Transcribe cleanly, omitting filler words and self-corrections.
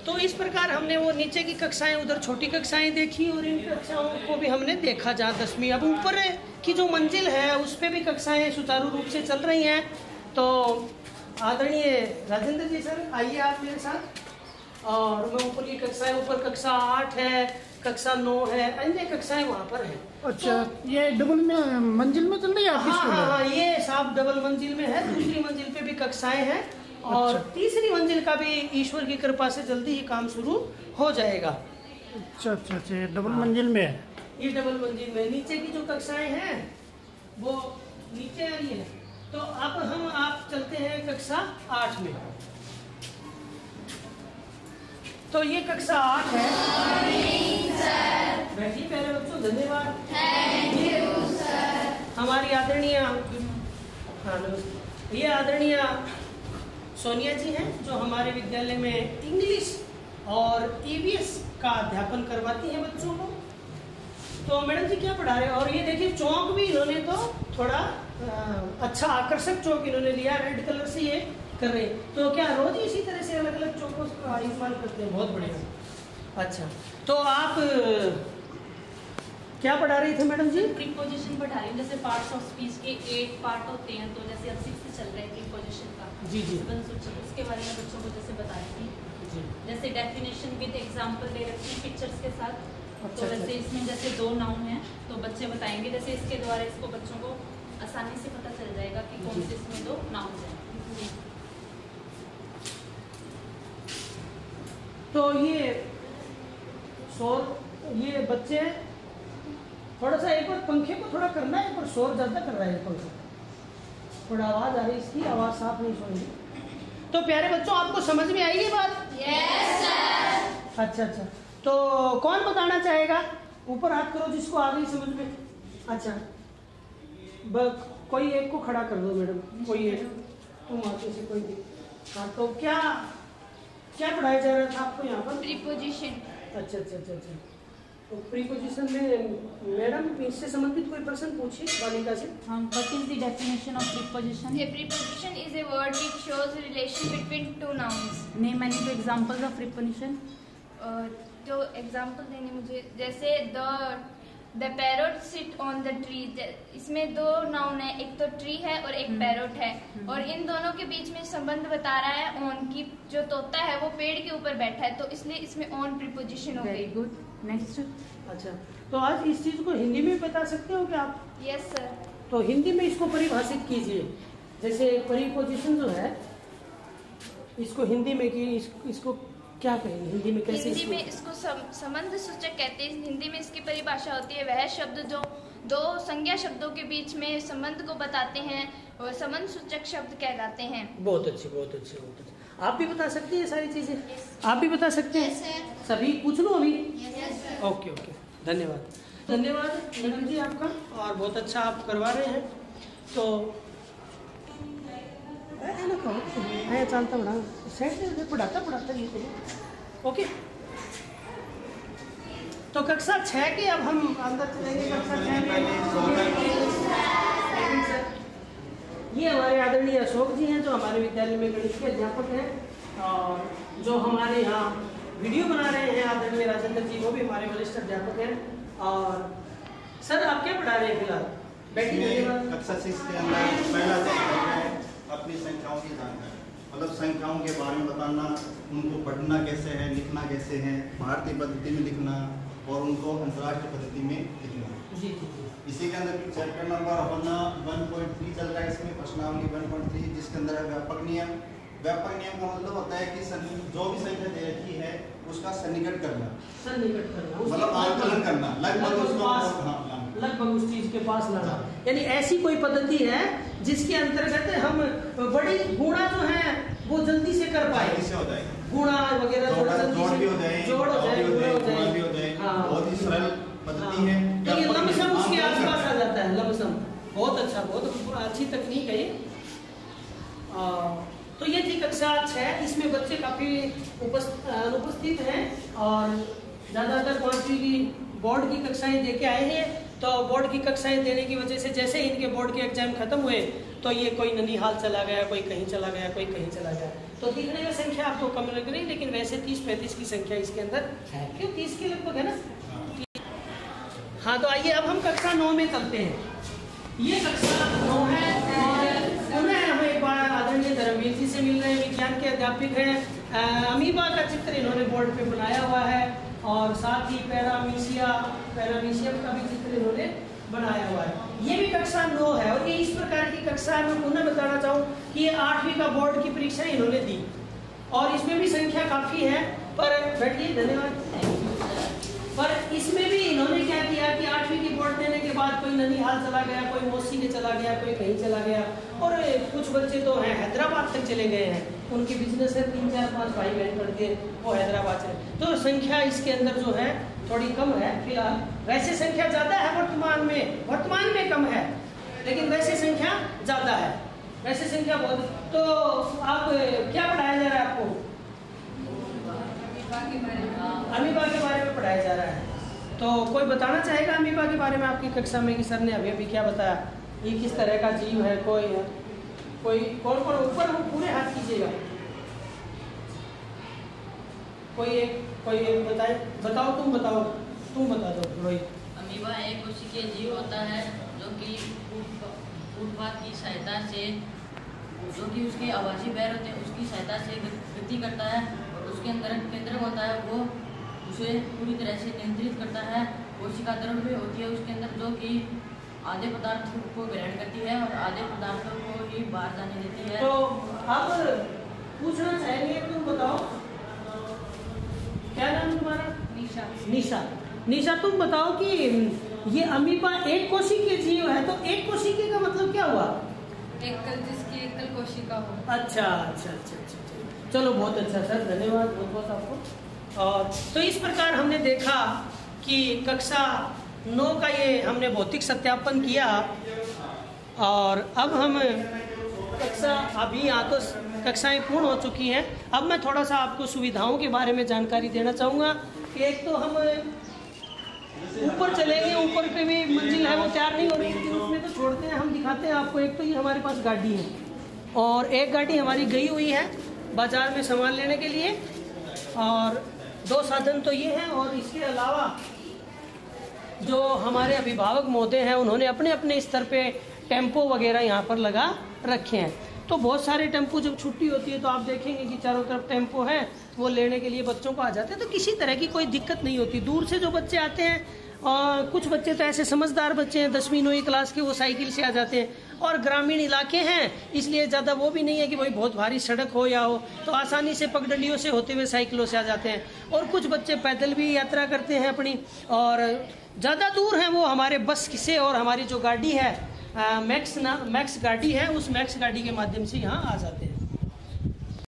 तो इस प्रकार हमने वो नीचे की कक्षाएं, उधर छोटी कक्षाएं देखी और इन कक्षाओं को भी हमने देखा जहाँ 10वीं। अब ऊपर की जो मंजिल है उस पर भी कक्षाएं सुचारू रूप से चल रही हैं। तो आदरणीय राजेंद्र जी सर, आइए आप मेरे साथ। और मैं ऊपर की कक्षाएं, ऊपर कक्षा 8 है, कक्षा 9 है, अन्य कक्षाएं वहाँ पर हैं। अच्छा, तो ये डबल में मंजिल में चल रही है आपकी स्कूल? हाँ, ये साफ डबल मंजिल में है। दूसरी मंजिल पे भी कक्षाएं हैं और तीसरी मंजिल का भी ईश्वर की कृपा से जल्दी ही काम शुरू हो जाएगा। अच्छा अच्छा अच्छा, डबल मंजिल में है ये, डबल मंजिल में। नीचे की जो कक्षाएं हैं वो नीचे आ रही है। तो अब आप चलते हैं कक्षा 8 में। तो ये कक्षा 8 है। बैठिए प्यारे बच्चों, धन्यवाद। हमारी आदरणीय, हाँ नमस्ते, ये आदरणीय सोनिया जी हैं जो हमारे विद्यालय में इंग्लिश और ईवीएस का अध्यापन करवाती हैं बच्चों को। तो मैडम जी क्या पढ़ा रहे हैं? और ये देखिए चौक भी इन्होंने तो थोड़ा अच्छा आकर्षक चौक इन्होंने लिया, रेड कलर से ये कर रहे हैं। तो क्या रोज इसी तरह से अलग अलग चौकों का इस्तेमाल करते हैं? बहुत बढ़िया। अच्छा, तो आप क्या पढ़ा रही थे मैडम जी? प्रीपोजिशन पढ़ा रही हूँ। जैसे पार्ट्स ऑफ स्पीच के 8 पार्ट होते हैं, तो जैसे अब 6 चल रहा है प्रीपोजिशन का। जी जी। उसके बारे में बच्चों को जैसे बता रही थी। जैसे डेफिनेशन विद एग्जांपल दे रखी है पिक्चर्स के साथ। तो वैसे इसमें जैसे 2 नाउन हैं तो बच्चे बताएंगे, जैसे इसके द्वारा इसको बच्चों को आसानी से पता चल जाएगा कि कौन से इसमें 2 नाउन हैं। तो ये ये बच्चे थोड़ा सा एक बार पंखे को थोड़ा करना है, पर शोर ज्यादा कर रहा है पंखा, थोड़ा आवाज आ रही है इसकी, आवाज साफ नहीं सुन रही। तो प्यारे बच्चों, आपको समझ में आई ये बात? Yes sir. अच्छा अच्छा, तो कौन बताना चाहेगा? ऊपर हाथ करो जिसको आ गई समझ में। अच्छा, कोई एक को खड़ा कर दो मैडम, कोई एक, तुम आते से कोई भी। हाँ, तो क्या क्या पढ़ाया जा रहा था आपको यहाँ पर? प्रीपोजिशन। अच्छा अच्छा अच्छा अच्छा। तो प्रीपोजिशन में मैडम इससे संबंधित कोई प्रश्न पूछिए बालिका से। What is the definition of preposition? A preposition is a word which shows a relation between two nouns. Name any two examples of preposition. तो एग्जाम्पल देंगे मुझे, जैसे the parrot sit on the tree. इसमें 2 noun है, एक तो tree है और एक पैरोट है, और इन दोनों के बीच में संबंध बता रहा है ऑन की। जो तोता है वो पेड़ के ऊपर बैठा है, तो इसलिए इसमें ऑन प्रीपोजिशन हो गई। Very good, next. अच्छा, तो आज इस चीज को हिंदी में बता सकते हो क्या आप? Yes sir. तो हिंदी में इसको परिभाषित कीजिए। जैसे प्रीपोजिशन जो है इसको हिंदी में की इसको क्या कहेंगे हिंदी में? कैसे? हिंदी में इसको संबंध सूचक कहते हैं। हिंदी में इसकी परिभाषा होती है वह शब्द जो 2 संज्ञा शब्दों के बीच में संबंध को बताते हैं और संबंध सूचक शब्द कहलाते हैं। बहुत अच्छे, बहुत अच्छे, बहुत अच्छे। आप भी बता सकते हैं ये सारी चीजें? आप भी बता सकते हैं? yes, सभी पूछ लो अभी। yes, ओके ओके, धन्यवाद। धन्यवाद मैडम जी आपका, और बहुत अच्छा आप करवा रहे हैं। तो चलता बड़ा सेट पढ़ाता ये तो ओके। तो कक्षा 6 के अब हम अंदर चलेंगे। कक्षा 6 में ये हमारे आदरणीय अशोक जी हैं जो हमारे विद्यालय में गणित के अध्यापक हैं, और जो हमारे यहाँ वीडियो बना रहे हैं आदरणीय राजेंद्र जी, वो भी हमारे वरिष्ठ अध्यापक हैं। और सर आप क्या पढ़ा रहे हैं फिलहाल? बैठिए। कक्षा 6 के अंदर पहला चैप्टर है अपनी संख्याओं की जानकारी, मतलब संख्याओं के बारे में बताना, उनको पढ़ना कैसे है, लिखना कैसे है, भारतीय पद्धति में लिखना और उनको अंतर्राष्ट्रीय पद्धति में लिखना। जी जी। इसी के अंदर चैप्टर नंबर अपना 1.3 चल रहा है, इसमें प्रश्नावली 1.3, जिसके अंदर है व्यापक नियम। व्यापक नियम का मतलब होता है कि जो भी संख्या दे रखी है उसका सन्निकट करना, मतलब आकलन करना, लगभग उस चीज के पास लाना। यानी ऐसी कोई पद्धति है जिसके अंतर्गत हम बड़ी गुणा जो है वो जल्दी से कर पाए, गुणा वगैरह जोड़ भी हो जाए, जोड़ हो जाए, गुणा भी हो जाए। बहुत ही सरल पद्धति है। तो ये लमसम उसके आसपास आ जाता है, लमसम। बहुत अच्छा, बहुत अच्छी तकनीक है ये। तो ये थी कक्षा 6। इसमें बच्चे काफी अनुपस्थित हैं और ज्यादातर 5वीं की बोर्ड की कक्षाएं दे के आए हैं। तो बोर्ड की कक्षाएं देने की वजह से जैसे इनके बोर्ड के एग्जाम खत्म हुए तो ये कोई ननिहाल चला गया, कोई कहीं चला गया, कोई कहीं चला गया। तो दिखने में संख्या आपको कम लग रही, लेकिन वैसे 30-35 की संख्या इसके अंदर है। क्यों 30 के लगभग है ना। हाँ, तो आइए अब हम कक्षा 9 में चलते हैं। ये कक्षा 9 है और पुनः हम एक बार आदरणीय धर्मवीर जी से मिल रहे हैं। विज्ञान के अध्यापक हैं। अमीबा का चित्र इन्होंने बोर्ड पे बनाया हुआ है और साथ ही पैरामीशियम का भी चित्र इन्होंने बनाया हुआ है। ये भी कक्षा 9 है और ये इस प्रकार की कक्षा है। मैं पुनः बताना चाहूँ कि ये 8वीं का बोर्ड की परीक्षा इन्होंने दी और इसमें भी संख्या काफ़ी है। पर बैठिए, धन्यवाद। पर इसमें भी इन्होंने क्या किया कि 8वीं की बोर्ड देने के बाद कोई ननिहाल चला गया, कोई मौसी के चला गया, कोई कहीं चला गया और कुछ बच्चे तो हैं हैदराबाद तक चले गए हैं। उनकी बिजनेस है, 3-4-5 भाई बहन करके वो हैदराबाद चले। तो संख्या इसके अंदर जो है थोड़ी कम है फिलहाल। वैसे संख्या ज़्यादा है वर्तमान में कम है, लेकिन वैसे संख्या ज़्यादा है। वैसे संख्या बहुत। तो आप क्या पढ़ाया जा रहा है आपको? अमीबा के बारे में पढ़ाया जा रहा है। तो कोई बताना चाहेगा अमीबा के बारे में आपकी कक्षा में कि सर ने अभी क्या बताया, ये किस तरह का जीव है? कोई कौन ऊपर पूरे हाथ कीजिएगा। कोई एक बताओ तुम बता दो रोहित। अमीबा एक कोशिकीय जीव होता है जो कि फुटपाथ की सहायता से, जो कि उसके आवासीय पैर होते हैं उसकी सहायता से गति करता है और उसके अंदर केंद्रक होता है, वो उसे पूरी तरह से नियंत्रित करता है। कोशिका द्रव भी होती है उसके अंदर, जो कि आधे पदार्थ को ग्रहण करती है और आधे पदार्थों को ही बाहर जाने देती है। तो आप पूछना चाहेंगे, तुम बताओ क्या नाम तुम्हारा? निशा तुम बताओ कि ये अमीबा एक कोशिकीय जीव है, तो एक कोशिकीय का मतलब क्या हुआ? जिसकी एकल कोशिका हो। अच्छा। चलो बहुत अच्छा सर, धन्यवाद बहुत आपको। और तो इस प्रकार हमने देखा कि कक्षा 9 का ये हमने भौतिक सत्यापन किया और अब हम अभी यहाँ तो कक्षाएं पूर्ण हो चुकी हैं। अब मैं थोड़ा सा आपको सुविधाओं के बारे में जानकारी देना चाहूँगा कि एक तो हम ऊपर चलेंगे, ऊपर पे भी मंजिल है वो तैयार नहीं हो रही, लेकिन उसमें तो छोड़ते हैं, हम दिखाते हैं आपको। एक तो ये हमारे पास गाड़ी है और एक गाड़ी हमारी गई हुई है बाजार में सामान लेने के लिए, और 2 साधन तो ये हैं। और इसके अलावा जो हमारे अभिभावक महोदय हैं उन्होंने अपने अपने स्तर पे टेम्पो वगैरह यहाँ पर लगा रखे हैं। तो बहुत सारे टेम्पो जब छुट्टी होती है तो आप देखेंगे कि चारों तरफ टेम्पो हैं, वो लेने के लिए बच्चों को आ जाते हैं। तो किसी तरह की कोई दिक्कत नहीं होती। दूर से जो बच्चे आते हैं, और कुछ बच्चे तो ऐसे समझदार बच्चे हैं 10वीं 9वीं क्लास के, वो साइकिल से आ जाते हैं। और ग्रामीण इलाके हैं इसलिए ज़्यादा वो भी नहीं है कि भाई बहुत भारी सड़क हो या हो, तो आसानी से पगडंडियों से होते हुए साइकिलों से आ जाते हैं। और कुछ बच्चे पैदल भी यात्रा करते हैं अपनी, और ज़्यादा दूर हैं वो हमारे बस से, और हमारी जो गाड़ी है मैक्स गाड़ी है, उस मैक्स गाड़ी के माध्यम से यहाँ आ जाते हैं।